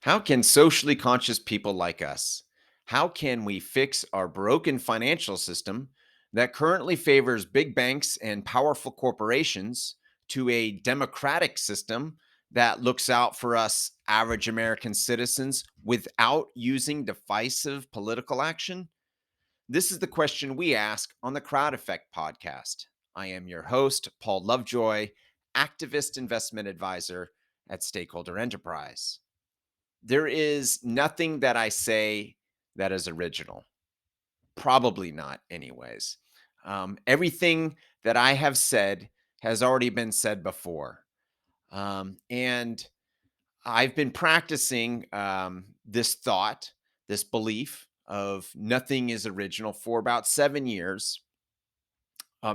How can socially conscious people like us, how can we fix our broken financial system that currently favors big banks and powerful corporations to a democratic system that looks out for us average American citizens without using divisive political action? This is the question we ask on the Crowd Effect podcast. I am your host, Paul Lovejoy, activist investment advisor at Stakeholder Enterprise. There is nothing that I say that is original. Probably not, anyways. Everything that I have said has already been said before. And I've been practicing this thought, this belief of nothing is original for about 7 years,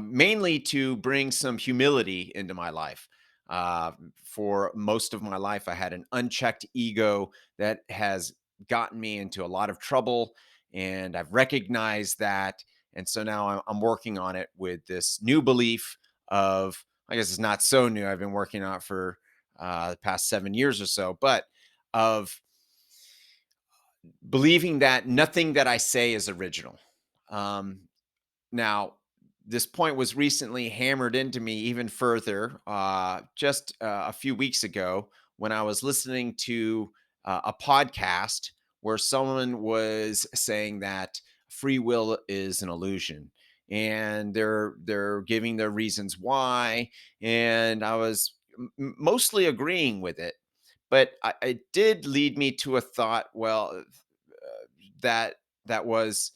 mainly to bring some humility into my life. Uh, for most of my life, I had an unchecked ego that has gotten me into a lot of trouble, and I've recognized that. And so now I'm working on it with this new belief of, I guess it's not so new. I've been working on it for the past 7 years or so, but of believing that nothing that I say is original. Um, Now, this point was recently hammered into me even further just a few weeks ago when I was listening to a podcast where someone was saying that free will is an illusion. And they're giving their reasons why, and I was mostly agreeing with it, but it did lead me to a thought. Well, that that was,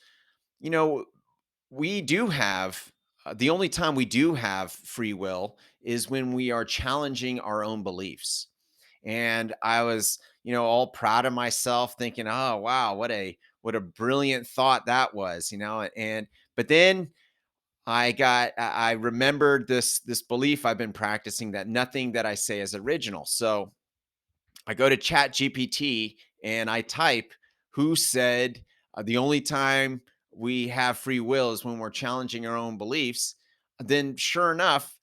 you know, we do have the only time we do have free will is when we are challenging our own beliefs. And I was, all proud of myself thinking, "Oh, wow, what a brilliant thought that was," and but then I remembered this belief I've been practicing that nothing that I say is original. So I go to ChatGPT and I type, "Who said the only time we have free will is when we're challenging our own beliefs?" Then, sure enough,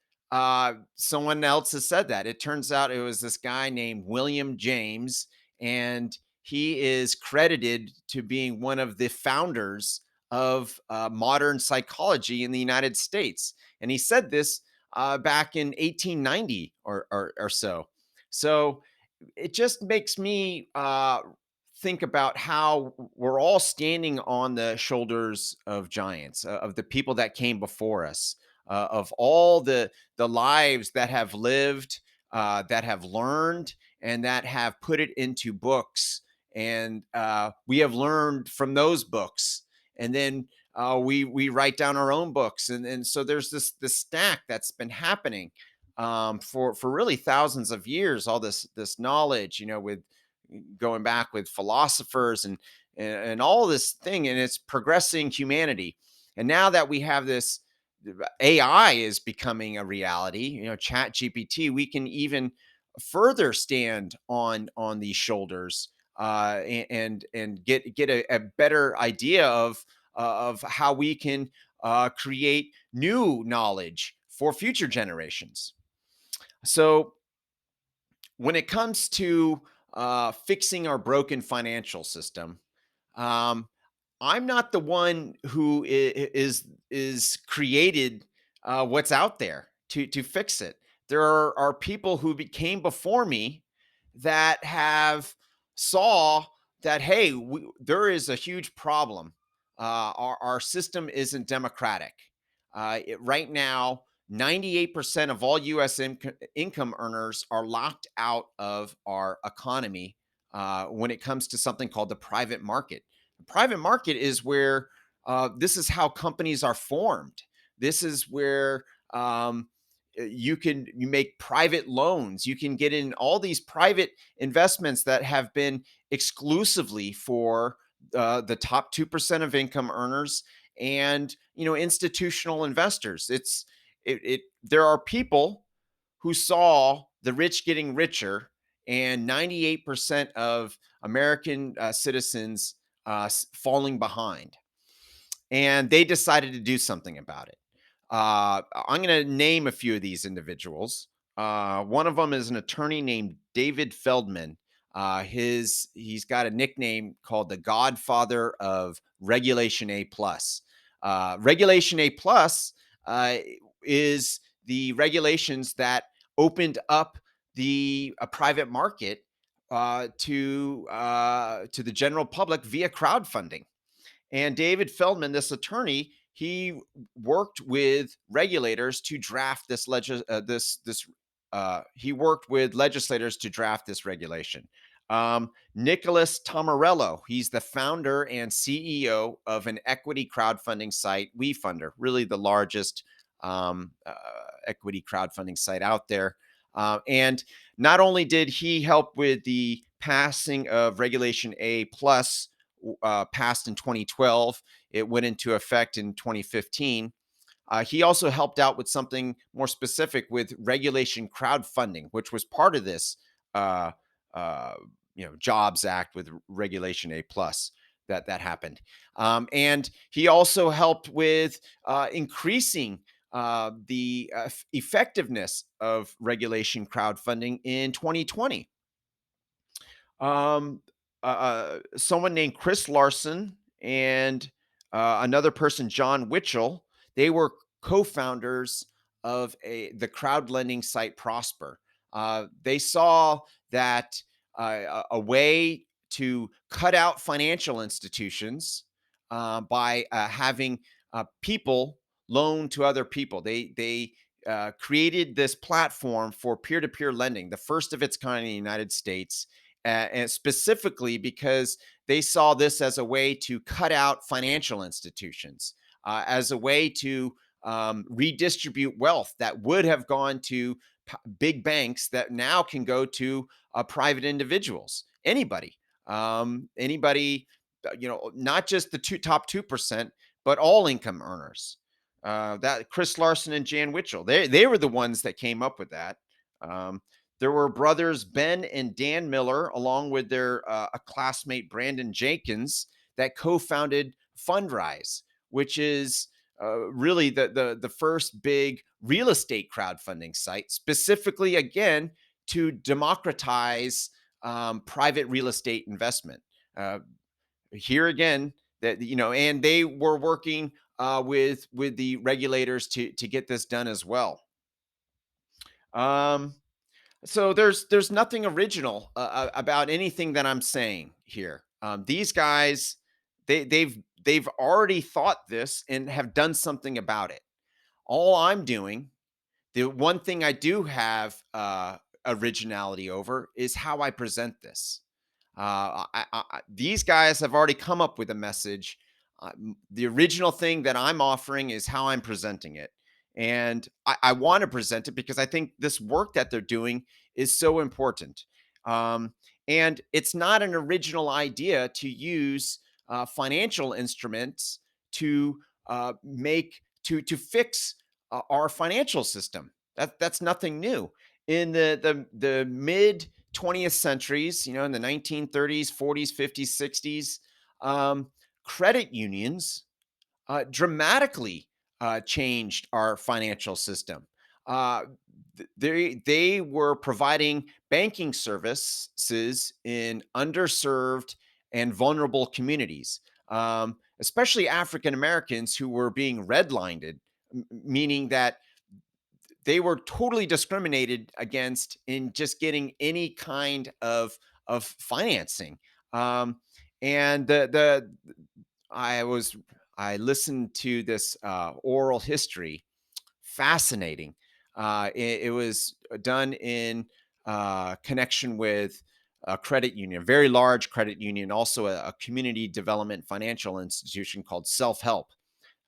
someone else has said that. It turns out it was this guy named William James, and he is credited to being one of the founders of modern psychology in the United States. And he said this back in 1890 or so. So, it just makes me think about how we're all standing on the shoulders of giants, of the people that came before us, of all the lives that have lived, that have learned, and that have put it into books. And we have learned from those books, and then we write down our own books, and so there's this stack that's been happening for really thousands of years. All this knowledge, with going back with philosophers and all this thing, and it's progressing humanity. And now that we have this AI is becoming a reality, Chat GPT, we can even further stand on these shoulders and get a better idea of how we can create new knowledge for future generations. So, when it comes to fixing our broken financial system, um, I'm not the one who is created what's out there to fix it. There are people who came before me that have saw that, hey, there is a huge problem. Our system isn't democratic. Right now, 98% of all U.S. income earners are locked out of our economy when it comes to something called the private market. The private market is where this is how companies are formed. This is where you make private loans. You can get in all these private investments that have been exclusively for the top 2% of income earners and institutional investors. There are people who saw the rich getting richer, and 98% of American citizens falling behind, and they decided to do something about it. I'm going to name a few of these individuals. One of them is an attorney named David Feldman. He's got a nickname called the Godfather of Regulation A plus. Regulation A plus uh, is the regulations that opened up the private market to the general public via crowdfunding. And David Feldman, this attorney, he worked with regulators to draft this he worked with legislators to draft this regulation. Nicholas Tomarello, he's the founder and CEO of an equity crowdfunding site, WeFunder, really the largest equity crowdfunding site out there. And not only did he help with the passing of Regulation A plus, passed in 2012. It went into effect in 2015. He also helped out with something more specific with regulation crowdfunding, which was part of this, uh, uh, Jobs Act with Regulation A plus that happened. And he also helped with increasing the effectiveness of regulation crowdfunding in 2020. um, Someone named Chris Larson and another person, John Witchell, they were co-founders of the crowd lending site Prosper. They saw that a way to cut out financial institutions by having people loan to other people. They created this platform for peer-to-peer lending, the first of its kind in the United States, and specifically because they saw this as a way to cut out financial institutions, as a way to redistribute wealth that would have gone to big banks that now can go to private individuals, anybody, not just the top 2%, but all income earners. That Chris Larson and Jan Witchell, they were the ones that came up with that. Um, there were brothers Ben and Dan Miller, along with their a classmate Brandon Jenkins, that co-founded Fundrise, which is really the first big real estate crowdfunding site, specifically again to democratize private real estate investment. Uh, Here again, that and they were working with the regulators to get this done as well. Um, so there's nothing original about anything that I'm saying here. These guys, they've already thought this and have done something about it. All I'm doing, the one thing I do have originality over, is how I present this. These guys have already come up with a message. The original thing that I'm offering is how I'm presenting it. And I want to present it because I think this work that they're doing is so important. Um, and it's not an original idea to use financial instruments to to fix our financial system. That's nothing new. In the mid 20th centuries, in the 1930s, 40s, 50s, 60s, um, credit unions dramatically changed our financial system. Uh, they were providing banking services in underserved and vulnerable communities, especially African Americans who were being redlined, meaning that they were totally discriminated against in just getting any kind of financing. Um, and I was I listened to this oral history, fascinating. It was done in connection with a credit union, a very large credit union, also a community development financial institution called Self Help,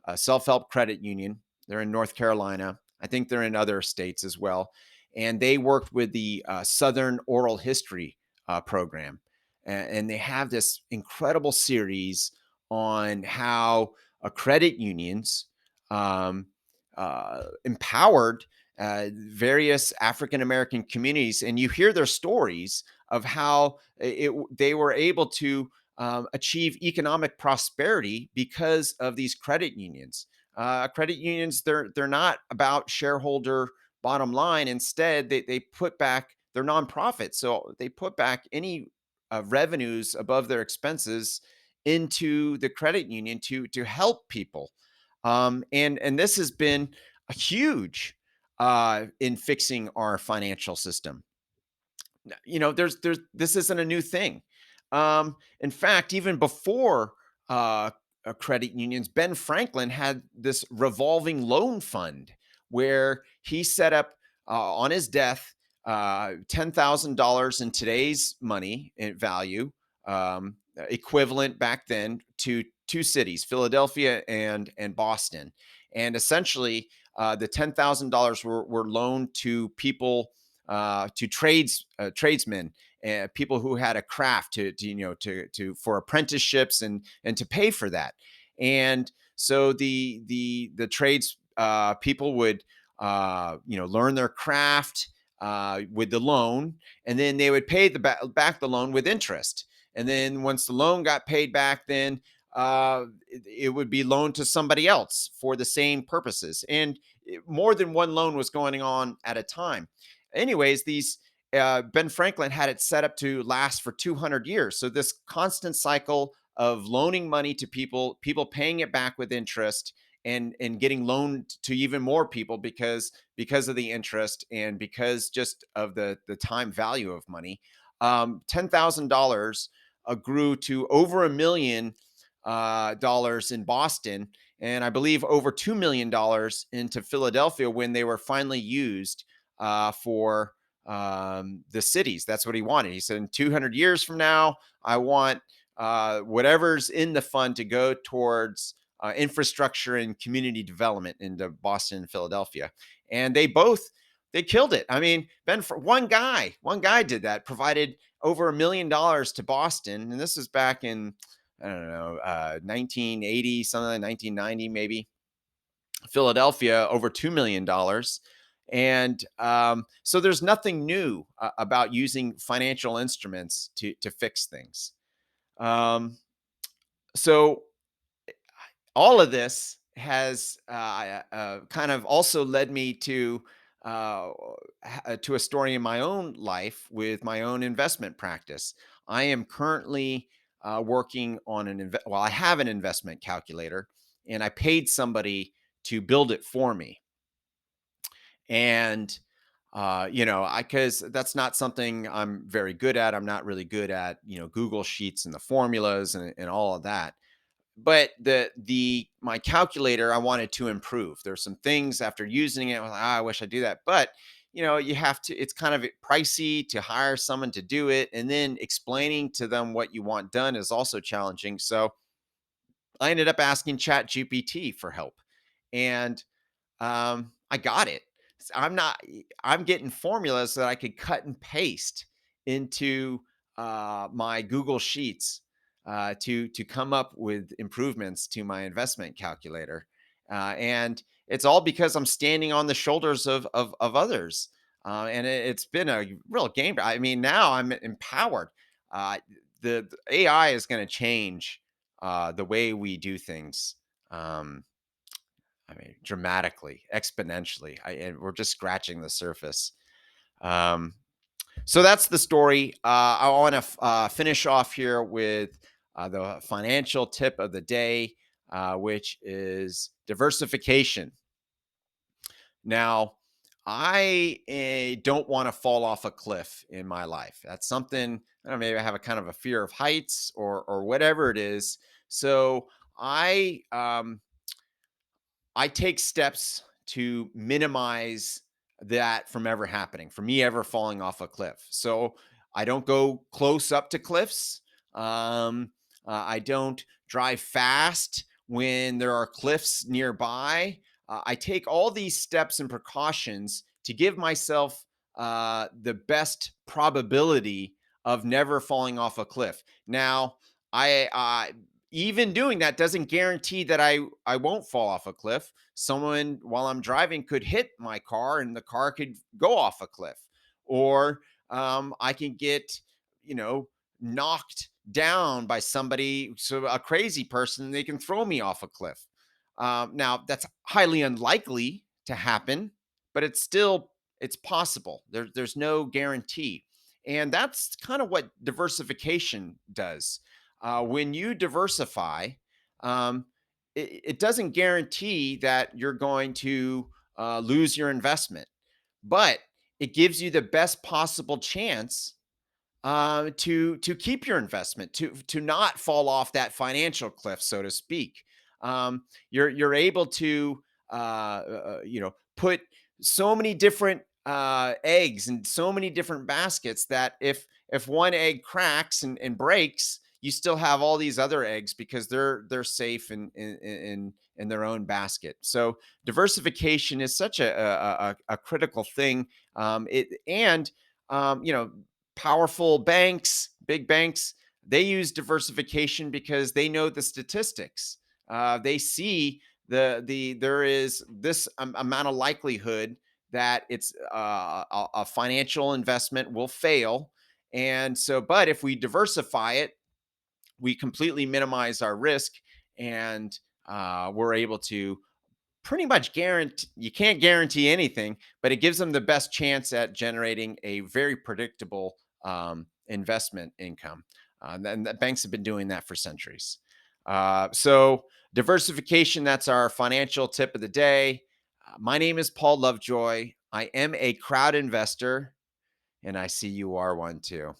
a self-help credit union. They're in North Carolina. I think they're in other states as well. And they worked with the Southern Oral History program. And they have this incredible series on how credit unions um, empowered various African American communities. And you hear their stories of how they were able to achieve economic prosperity because of these credit unions. Credit unions, they're not about shareholder bottom line. Instead, they put back, they're nonprofit, so they put back any revenues above their expenses into the credit union to help people. And this has been a huge in fixing our financial system. There's this isn't a new thing. In fact, even before uh, credit unions, Ben Franklin had this revolving loan fund where he set up on his death $10,000 in today's money in value, equivalent back then to two cities, Philadelphia and Boston, and essentially the $10,000 were loaned to people, to tradesmen, people who had a craft to for apprenticeships and to pay for that. And so the trades people would learn their craft with the loan, and then they would pay back the loan with interest. And then once the loan got paid back, then it would be loaned to somebody else for the same purposes. And more than one loan was going on at a time. Anyways, these Ben Franklin had it set up to last for 200 years. So this constant cycle of loaning money to people, people paying it back with interest, and getting loaned to even more people because of the interest and because just of the time value of money. $10,000 grew to over $1 million dollars in Boston, and I believe over $2 million into Philadelphia when they were finally used for the cities. That's what he wanted. He said, in 200 years from now, I want whatever's in the fund to go towards infrastructure and community development into Boston and Philadelphia. And they killed it. I mean, one guy did that, provided over $1 million to Boston, and this was back in, I don't know, 1980, something like 1990, maybe. Philadelphia, over $2 million. And so there's nothing new about using financial instruments to fix things. Um, so all of this has kind of also led me uh, to a story in my own life with my own investment practice. I am currently working on well, I have an investment calculator, and I paid somebody to build it for me. And I because that's not something I'm very good at. I'm not really good at Google Sheets and the formulas and all of that. But the my calculator, I wanted to improve. There's some things after using it, I was like, I wish I do that. But you have to. It's kind of pricey to hire someone to do it, and then explaining to them what you want done is also challenging. So I ended up asking ChatGPT for help, and I got it. I'm not. I'm getting formulas that I could cut and paste into my Google Sheets to come up with improvements to my investment calculator, and it's all because I'm standing on the shoulders of others, and it's been a real game. I mean, now I'm empowered. Uh, the AI is going to change the way we do things. I mean, dramatically, exponentially. And we're just scratching the surface. Um, so that's the story. I want to finish off here with the financial tip of the day, which is diversification. Now, I don't want to fall off a cliff in my life. That's something, I don't know, maybe I have a kind of a fear of heights or whatever it is. So I take steps to minimize that from ever happening, from me ever falling off a cliff. So I don't go close up to cliffs. I don't drive fast when there are cliffs nearby. I take all these steps and precautions to give myself the best probability of never falling off a cliff. Now, I even doing that doesn't guarantee that I won't fall off a cliff. Someone while I'm driving could hit my car and the car could go off a cliff, or I can get you know knocked down by somebody, so a crazy person, they can throw me off a cliff. Now that's highly unlikely to happen, but it's possible. There's no guarantee. And that's kind of what diversification does. When you diversify, um, it doesn't guarantee that you're going to lose your investment, but it gives you the best possible chance to keep your investment, to not fall off that financial cliff, so to speak. You're able to put so many different eggs in so many different baskets that if one egg cracks and breaks, you still have all these other eggs because they're safe in their own basket. So diversification is such a critical thing. It and you know Powerful banks, big banks, they use diversification because they know the statistics. They see there is this amount of likelihood that it's a financial investment will fail, and so but if we diversify it, we completely minimize our risk, and we're able to pretty much guarantee, you can't guarantee anything, but it gives them the best chance at generating a very predictable investment income. And the banks have been doing that for centuries. So diversification, that's our financial tip of the day. My name is Paul Lovejoy. I am a crowd investor, and I see you are one too.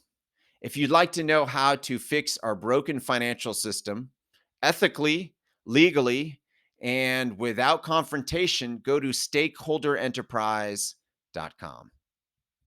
If you'd like to know how to fix our broken financial system ethically, legally, and without confrontation, go to stakeholderenterprise.com.